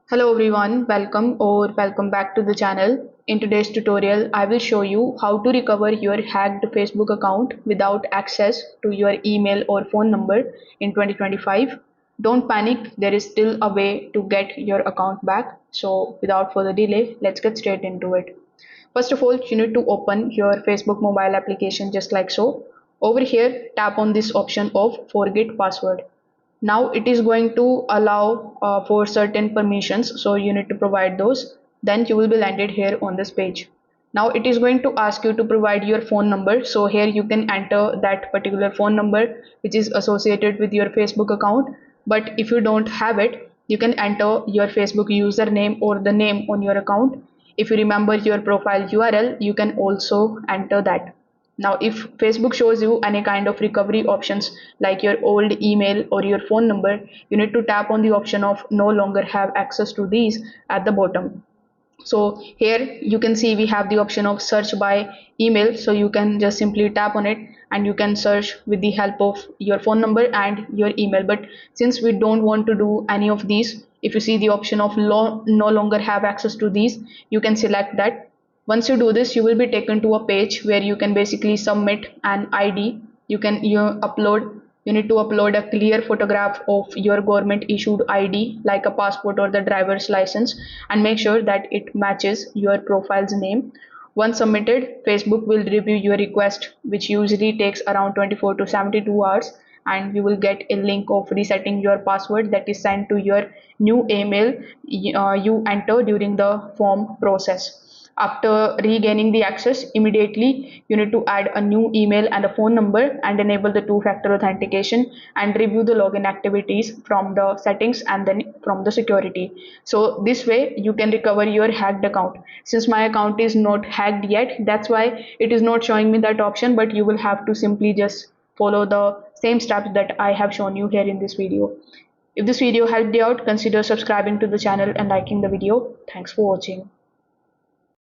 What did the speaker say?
Hello everyone, welcome back to the channel. In today's tutorial, I will show you how to recover your hacked Facebook account without access to your email or phone number in 2025. Don't panic, there is still a way to get your account back. So without further delay, let's get straight into it. First of all, you need to open your Facebook mobile application just like so. Over here, tap on this option of forget password. Now it is going to allow for certain permissions, so you need to provide those. Then you will be landed here on this page. Now it is going to ask you to provide your phone number, so here you can enter that particular phone number which is associated with your Facebook account. But if you don't have it, you can enter your Facebook username or the name on your account. If you remember your profile URL, you can also enter that. Now, if Facebook shows you any kind of recovery options like your old email or your phone number, you need to tap on the option of no longer have access to these at the bottom. So here you can see we have the option of search by email, so you can just simply tap on it and you can search with the help of your phone number and your email. But since we don't want to do any of these, if you see the option of no longer have access to these, you can select that. Once you do this, you will be taken to a page where you can basically submit an ID. You need to upload a clear photograph of your government issued ID like a passport or the driver's license, and make sure that it matches your profile's name. Once submitted, Facebook will review your request, which usually takes around 24 to 72 hours, and you will get a link of resetting your password that is sent to your new email you enter during the form process. After regaining the access, immediately you need to add a new email and a phone number and enable the two-factor authentication and review the login activities from the settings and then from the security. So this way you can recover your hacked account. Since my account is not hacked yet, that's why it is not showing me that option, but you will have to simply just follow the same steps that I have shown you here in this video. If this video helped you out, consider subscribing to the channel and liking the video. Thanks for watching.